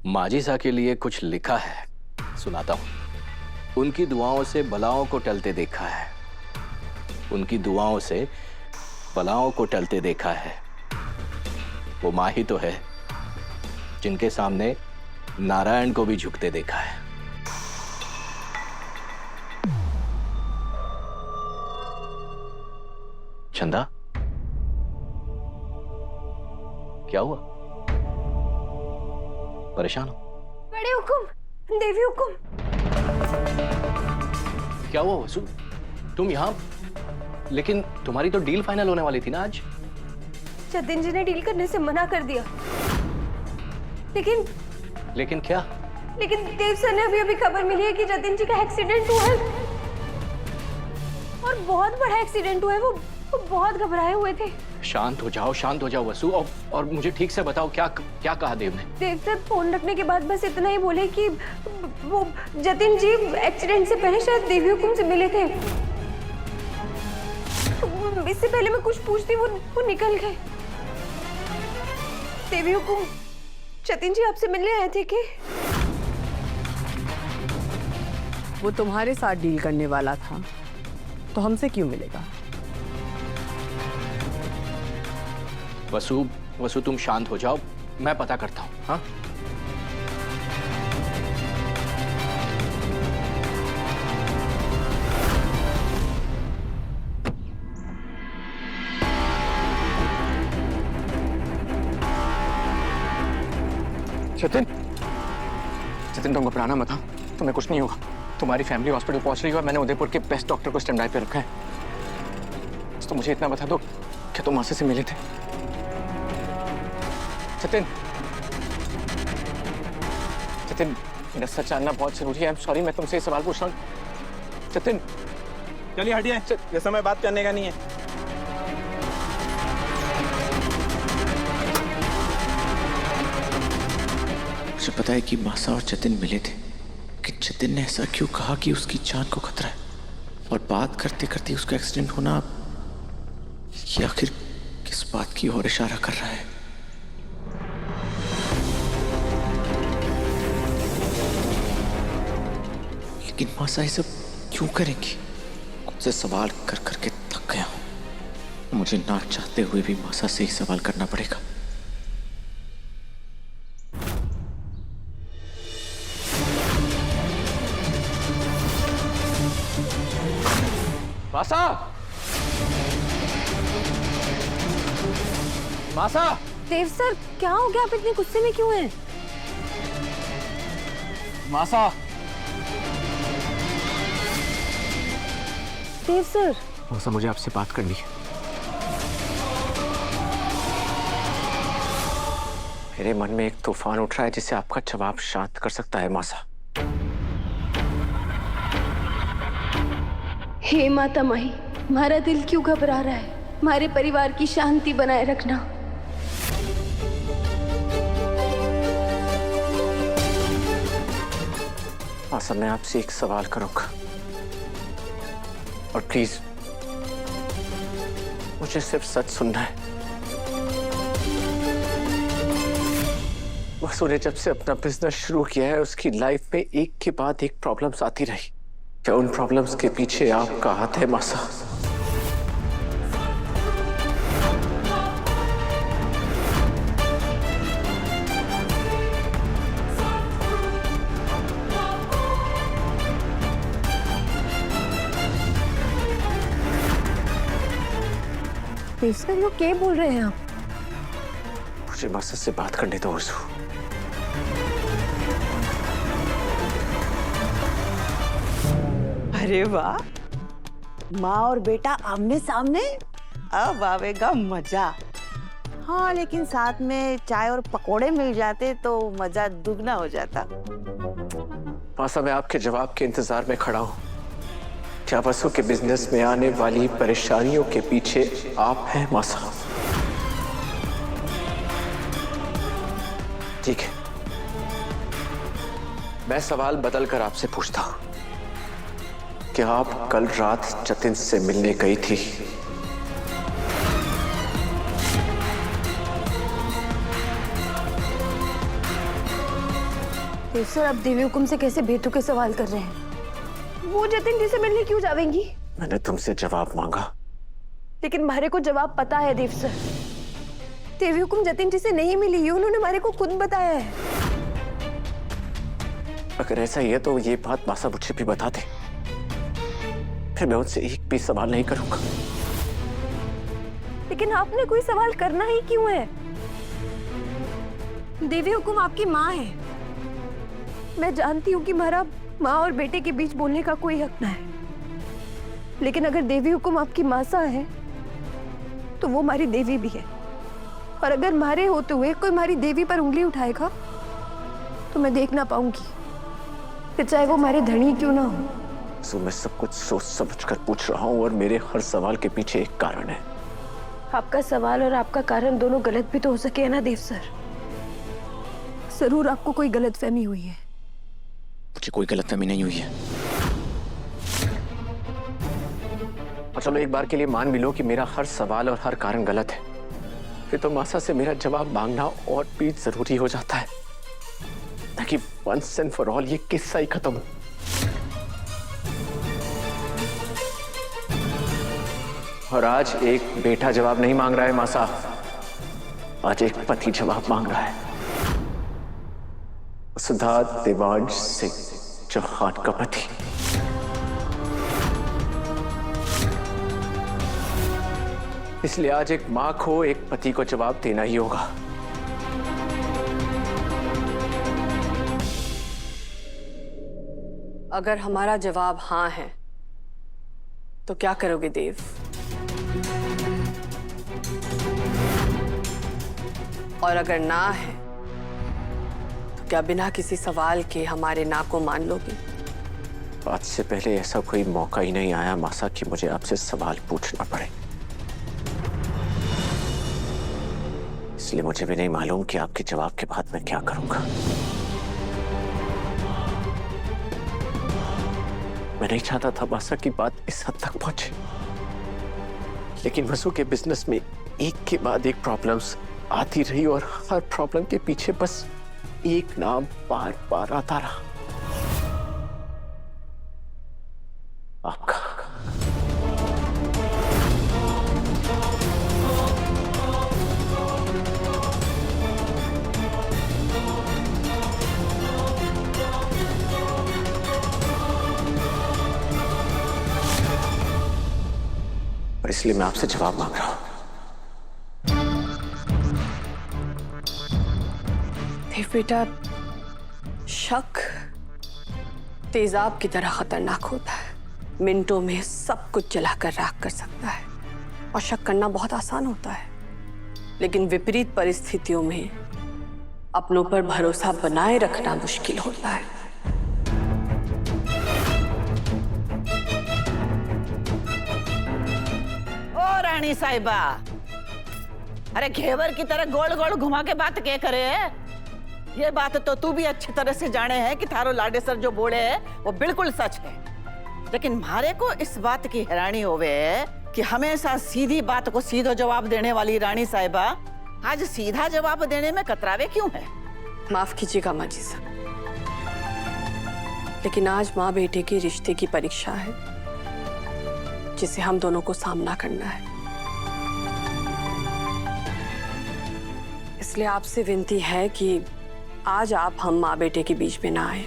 माजिसा के लिए कुछ लिखा है, सुनाता हूं। उनकी दुआओं से बलाओं को टलते देखा है, उनकी दुआओं से बलाओं को टलते देखा है। वो माँ ही तो है जिनके सामने नारायण को भी झुकते देखा है। चंदा, क्या हुआ? परेशान हो? बड़े हुकुम, देवी हुकुम। क्या हुआ वसु? तुम यहां, लेकिन तुम्हारी तो डील फाइनल होने वाली थी ना आज। जतिन जी ने डील करने से मना कर दिया। लेकिन क्या? लेकिन देव सर ने अभी खबर मिली है कि जतिन जी का एक्सीडेंट हुआ है और बहुत बड़ा एक्सीडेंट हुआ है। वो बहुत घबराए हुए थे। शांत हो जाओ वसु, और मुझे ठीक से बताओ क्या कहा देव ने? देव सर फोन रखने के बाद बस इतना ही बोले कि वो जतिन जी एक्सीडेंट से पहले शायद देवी हुकुम से मिले थे। इससे पहले मैं कुछ पूछती वो निकल गए। देवी हुकुम, जतिन जी आपसे मिलने आए थे कि? वो तुम्हारे साथ डील करने वाला था तो हमसे क्यों मिलेगा? वसु तुम शांत हो जाओ, मैं पता करता हूं। हाँ, जतिन तुम घबराना मत। हाँ, तुम्हें कुछ नहीं होगा। तुम्हारी फैमिली हॉस्पिटल पहुंच रही है और मैंने उदयपुर के बेस्ट डॉक्टर को स्टैंड बाय पे रखा है। तो मुझे इतना बता दो, क्या तुम मासी से मिले थे? जतिन, मेरा सच जानना बहुत जरूरी है। आई एम सॉरी, मैं तुमसे ये सवाल पूछ रहा हूँ। जतिन, चलिए हटिए, ये समय बात करने का नहीं है। मुझे पता है कि मासा और जतिन मिले थे, कि जतिन ने ऐसा क्यों कहा कि उसकी जान को खतरा है, और बात करते करते उसका एक्सीडेंट होना ये आखिर किस बात की ओर इशारा कर रहा है? लेकिन मासा ये सब क्यों करेंगी? उनसे सवाल कर करके थक गया हूं। मुझे ना चाहते हुए भी मासा से ही सवाल करना पड़ेगा। मासा! मासा! देव सर, क्या हो गया? आप इतने गुस्से में क्यों हैं? मासा! देव सर। मासा, मुझे आपसे बात करनी है। मेरे मन में एक तूफान उठ रहा है जिसे आपका जवाब शांत कर सकता है। मासा, हे माता माही, हमारा दिल क्यों घबरा रहा है? हमारे परिवार की शांति बनाए रखना। मासा, मैं आपसे एक सवाल करूंगा और प्लीज मुझे सिर्फ सच सुनना है। वसु ने जब से अपना बिजनेस शुरू किया है, उसकी लाइफ में एक के बाद एक प्रॉब्लम्स आती रही। क्या उन प्रॉब्लम्स के पीछे आपका हाथ है मासा? देव सर, वो क्या बोल रहे हैं आप? मुझे मासा से बात करने दो वसु। अरे वाह, माँ और बेटा आमने सामने, अब आवेगा मजा। हाँ, लेकिन साथ में चाय और पकोड़े मिल जाते तो मजा दुगना हो जाता। मासा, मैं आपके जवाब के इंतजार में खड़ा हूं। क्या वसु के बिजनेस में आने वाली परेशानियों के पीछे आप हैं मासा? ठीक है, मैं सवाल बदल कर आपसे पूछता हूं। क्या आप कल रात जतिन से मिलने गई थी? देव सर, आप देवी हुकुम से कैसे बेतुके सवाल कर रहे हैं? वो जतिन जी से मिलने क्यों जावेंगी? मैंने तुमसे जवाब मांगा। लेकिन मारे को जवाब पता है देव सर। देवी हुकुम जतिन जी से नहीं मिली, ये उन्होंने मारे को खुद बताया है। अगर ऐसा ही है तो ये बात मासा मुझे भी बता दे, फिर मैं उनसे एक भी सवाल नहीं करूंगा। लेकिन आपने कोई सवाल करना ही क्यों है? देवी हुकुम आपकी माँ है। मैं जानती हूँ कि मारा माँ और बेटे के बीच बोलने का कोई हक ना है, लेकिन अगर देवी हुकुम आपकी मासा है तो वो हमारी देवी भी है। और अगर मारे होते हुए कोई हमारी देवी पर उंगली उठाएगा तो मैं देख ना पाऊंगी, फिर चाहे वो हमारे धनी क्यों ना हो। सो मैं सब कुछ सोच समझ कर पूछ रहा हूँ और मेरे हर सवाल के पीछे एक कारण है। आपका सवाल और आपका कारण दोनों गलत भी तो हो सके है ना देव सर। जरूर आपको कोई गलतफहमी हुई है। मुझे कोई गलतफहमी नहीं हुई है। और चलो एक बार के लिए मान भी लो कि मेरा हर सवाल और हर कारण गलत है, फिर तो मासा से मेरा जवाब मांगना और भी जरूरी हो जाता है, ताकि वंस एंड फॉर ऑल ये किस्सा ही खत्म हो। और आज एक बेटा जवाब नहीं मांग रहा है मासा, आज एक पति जवाब मांग रहा है। सुधा देवांश सिंह चौहान का पति। इसलिए आज एक मां को एक पति को जवाब देना ही होगा। अगर हमारा जवाब हाँ है तो क्या करोगे देव? और अगर ना है तो क्या बिना किसी सवाल के हमारे ना को मान लोगे? आज से पहले ऐसा कोई मौका ही नहीं आया मासा कि मुझे आपसे सवाल पूछना पड़े, इसलिए मुझे भी नहीं मालूम कि आपके जवाब के बाद मैं क्या करूंगा। मैं नहीं चाहता था मासा की बात इस हद तक पहुंचे, लेकिन वसु के बिजनेस में एक के बाद एक प्रॉब्लम्स आती रही और हर प्रॉब्लम के पीछे बस एक नाम बार बार आता रहा, आपका। और इसलिए मैं आपसे जवाब मांग रहा हूं। देव बेटा, शक तेजाब की तरह खतरनाक होता है। मिनटों में सब कुछ जलाकर राख कर सकता है। और शक करना बहुत आसान होता है, लेकिन विपरीत परिस्थितियों में अपनों पर भरोसा बनाए रखना मुश्किल होता है। ओ रानी साहिबा, अरे घेवर की तरह गोल गोल घुमा के बात क्या करे है? ये बात तो तू भी अच्छी तरह से जाने है कि थारो लाडेसर जो बोले है वो बिल्कुल सच है, लेकिन मारे को इस बात की हैरानी होवे कि हमेशा सीधी बात को सीधो जवाब देने वाली रानी साहिबा आज सीधा जवाब देने में कतरावे क्यों है? माफ कीजिएगा माँ जी साहब, लेकिन आज माँ बेटे के रिश्ते की परीक्षा है जिसे हम दोनों को सामना करना है। इसलिए आपसे विनती है कि आज आप हम माँ बेटे के बीच में ना आए।